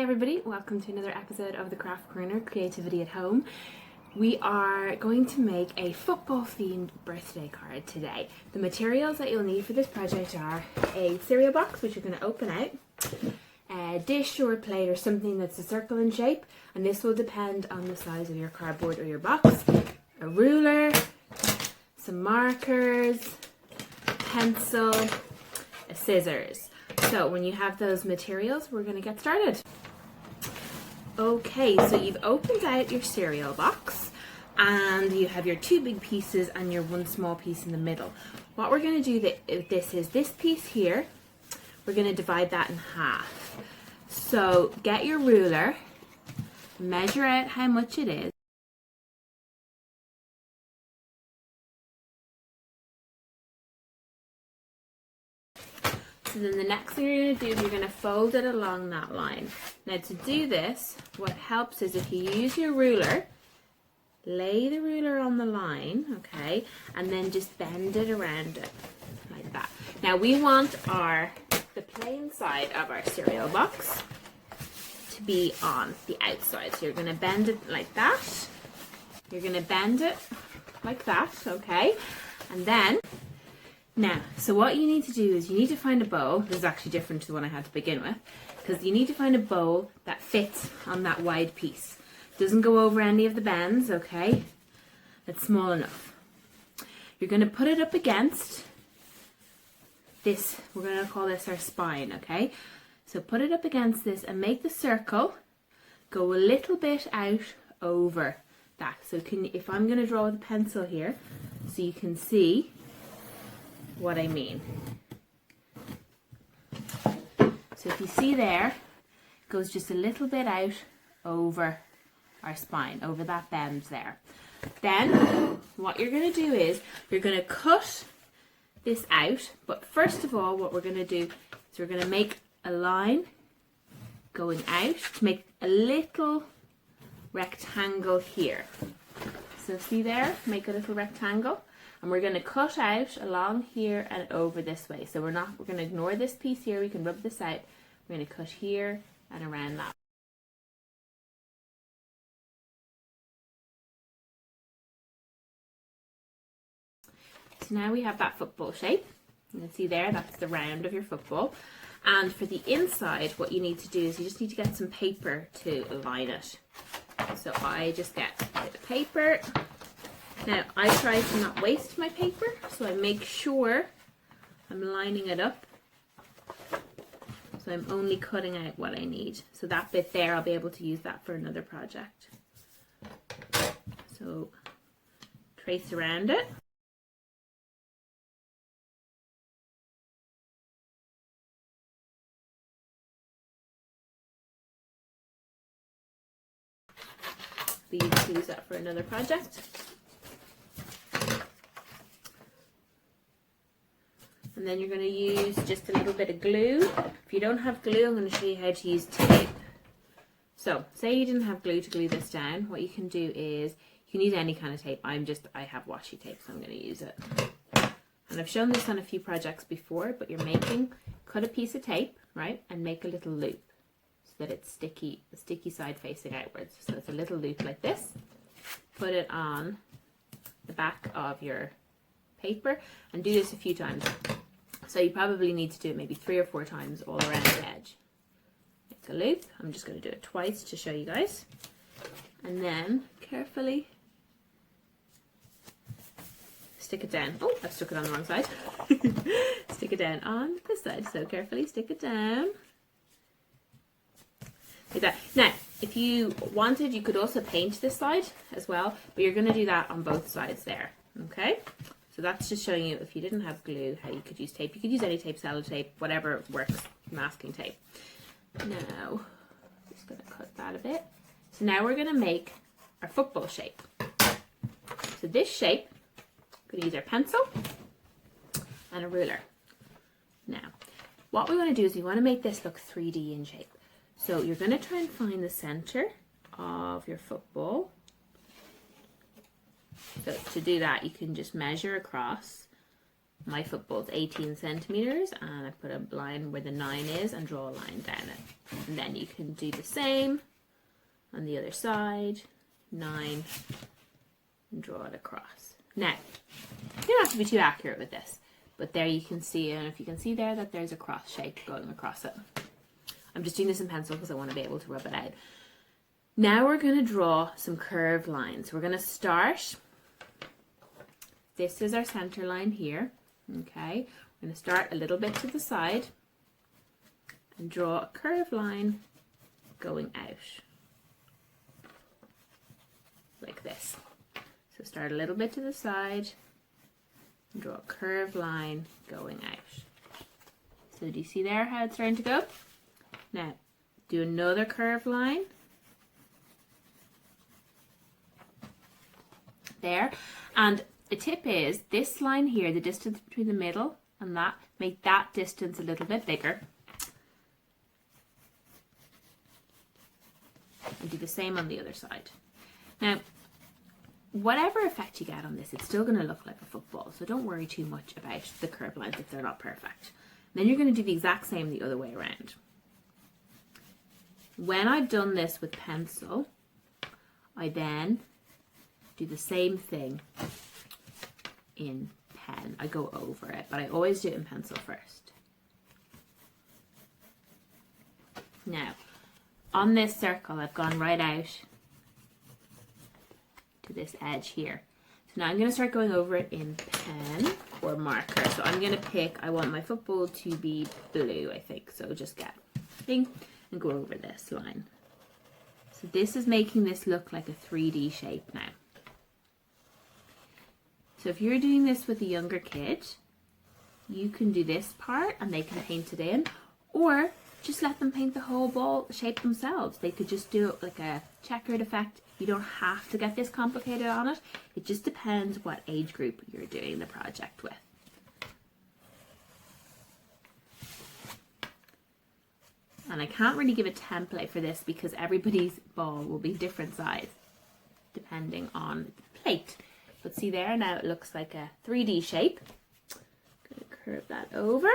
Hi everybody, welcome to another episode of the Craft Corner, Creativity at Home. We are going to make a football themed birthday card today. The materials that you'll need for this project are a cereal box, which you're going to open out, a dish or a plate or something that's a circle in shape, and this will depend on the size of your cardboard or your box, a ruler, some markers, pencil, a scissors. So when you have those materials, we're going to get started. Okay, so you've opened out your cereal box and you have your two big pieces and your one small piece in the middle. What we're going to do with this is this piece here, we're going to divide that in half. So get your ruler, measure out how much it is. So then the next thing you're going to do is you're going to fold it along that line. Now to do this, what helps is if you use your ruler, lay the ruler on the line, okay, and then just bend it around it like that. Now we want the plain side of our cereal box to be on the outside. So you're going to bend it like that. You're going to bend it like that, okay, and then now, so what you need to do is you need to find a bowl. This is actually different to the one I had to begin with, because you need to find a bowl that fits on that wide piece. Doesn't go over any of the bends, okay? It's small enough. You're going to put it up against this. We're going to call this our spine, okay? So put it up against this and make the circle go a little bit out over that. So if I'm going to draw with a pencil here, so you can see what I mean. So if you see there, it goes just a little bit out over our spine, over that bend there. Then what you're going to do is you're going to cut this out, but first of all what we're going to do is we're going to make a line going out to make a little rectangle here. So see there, make a little rectangle. And we're going to cut out along here and over this way. So we're going to ignore this piece here. We can rub this out. We're going to cut here and around that. So now we have that football shape. You can see there, that's the round of your football. And for the inside, what you need to do is you just need to get some paper to line it. So I just get a bit of paper. Now, I try to not waste my paper, so I make sure I'm lining it up. So I'm only cutting out what I need. So that bit there, I'll be able to use that for another project. So trace around it. So you can use that for another project. And then you're going to use just a little bit of glue. If you don't have glue, I'm going to show you how to use tape. So, say you didn't have glue to glue this down, what you can do is, you can use any kind of tape. I have washi tape, so I'm going to use it. And I've shown this on a few projects before, but cut a piece of tape, right, and make a little loop so that it's sticky, the sticky side facing outwards. So it's a little loop like this. Put it on the back of your paper and do this a few times. So you probably need to do it maybe 3 or 4 times all around the edge. Make a loop. I'm just going to do it twice to show you guys. And then carefully stick it down. Oh, I stuck it on the wrong side. Stick it down on this side. So carefully stick it down. Like that. Now, if you wanted, you could also paint this side as well, but you're going to do that on both sides there. Okay? So that's just showing you, if you didn't have glue, how you could use tape. You could use any tape, sellotape, whatever works, masking tape. Now, just going to cut that a bit. So now we're going to make our football shape. So this shape, we're going to use our pencil and a ruler. Now, what we want to do is we want to make this look 3D in shape. So you're going to try and find the center of your football. So to do that, you can just measure across my football's 18 centimeters, and I put a line where the 9 is and draw a line down it. And then you can do the same on the other side, 9, and draw it across. Now, you don't have to be too accurate with this, but there you can see, and if you can see there that there's a cross shape going across it. I'm just doing this in pencil because I want to be able to rub it out. Now we're going to draw some curved lines. We're going to start, this is our center line here, okay? We're going to start a little bit to the side and draw a curved line going out, like this. So start a little bit to the side and draw a curved line going out. So do you see there how it's starting to go? Now, do another curved line. There. And the tip is, this line here, the distance between the middle and that, make that distance a little bit bigger. And do the same on the other side. Now, whatever effect you get on this, it's still going to look like a football. So don't worry too much about the curved lines if they're not perfect. Then you're going to do the exact same the other way around. When I've done this with pencil, I then do the same thing in pen. I go over it, but I always do it in pencil first. Now, on this circle, I've gone right out to this edge here. So now I'm going to start going over it in pen or marker. So I'm going to pick, I want my football to be blue, I think. So just get a thing and go over this line. So this is making this look like a 3D shape now. So if you're doing this with a younger kid, you can do this part and they can paint it in, or just let them paint the whole ball shape themselves. They could just do it like a checkered effect. You don't have to get this complicated on it. It just depends what age group you're doing the project with. And I can't really give a template for this because everybody's ball will be different size depending on the plate. But see there, now it looks like a 3D shape. I'm going to curve that over.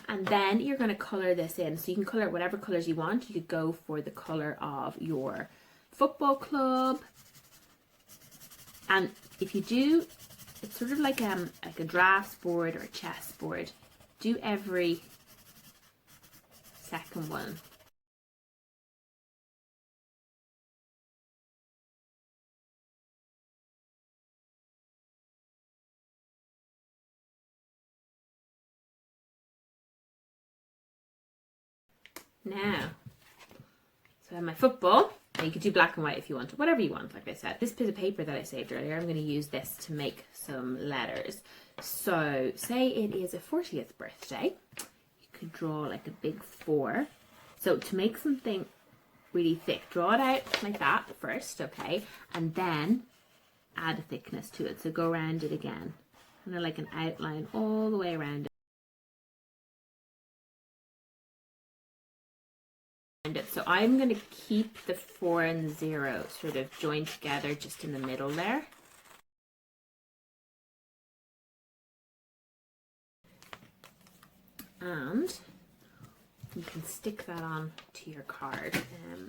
And then you're going to colour this in. So you can colour whatever colours you want. You could go for the colour of your football club. And if you do, it's sort of like a drafts board or a chess board. Do every second one. Now, so I have my football. Now you could do black and white if you want, whatever you want, like I said. This piece of paper that I saved earlier, I'm going to use this to make some letters. So, say it is a 40th birthday. You could draw like a big 4. So to make something really thick, draw it out like that first, okay? And then add a thickness to it. So go around it again. Kind of like an outline all the way around it. So I'm going to keep the 4 and 0 sort of joined together just in the middle there. And you can stick that on to your card.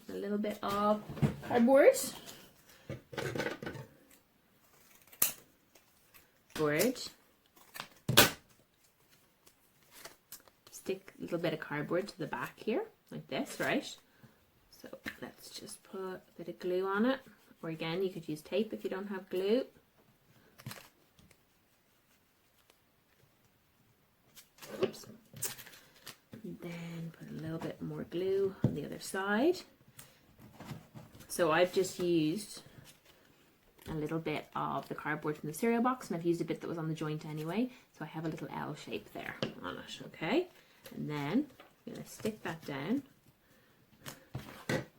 A little bit of cardboard. Stick a little bit of cardboard to the back here. Like this, right? So let's just put a bit of glue on it, or again you could use tape if you don't have glue. Oops. And then put a little bit more glue on the other side. So I've just used a little bit of the cardboard from the cereal box, and I've used a bit that was on the joint anyway, so I have a little L shape there on it, okay? And then I'm going to stick that down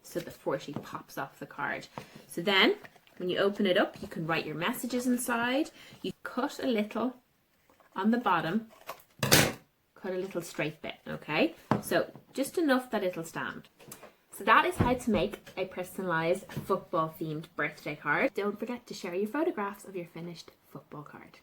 so the 40 pops off the card. So then, when you open it up, you can write your messages inside. You cut a little on the bottom, cut a little straight bit, okay? So just enough that it'll stand. So that is how to make a personalised football themed birthday card. Don't forget to share your photographs of your finished football card.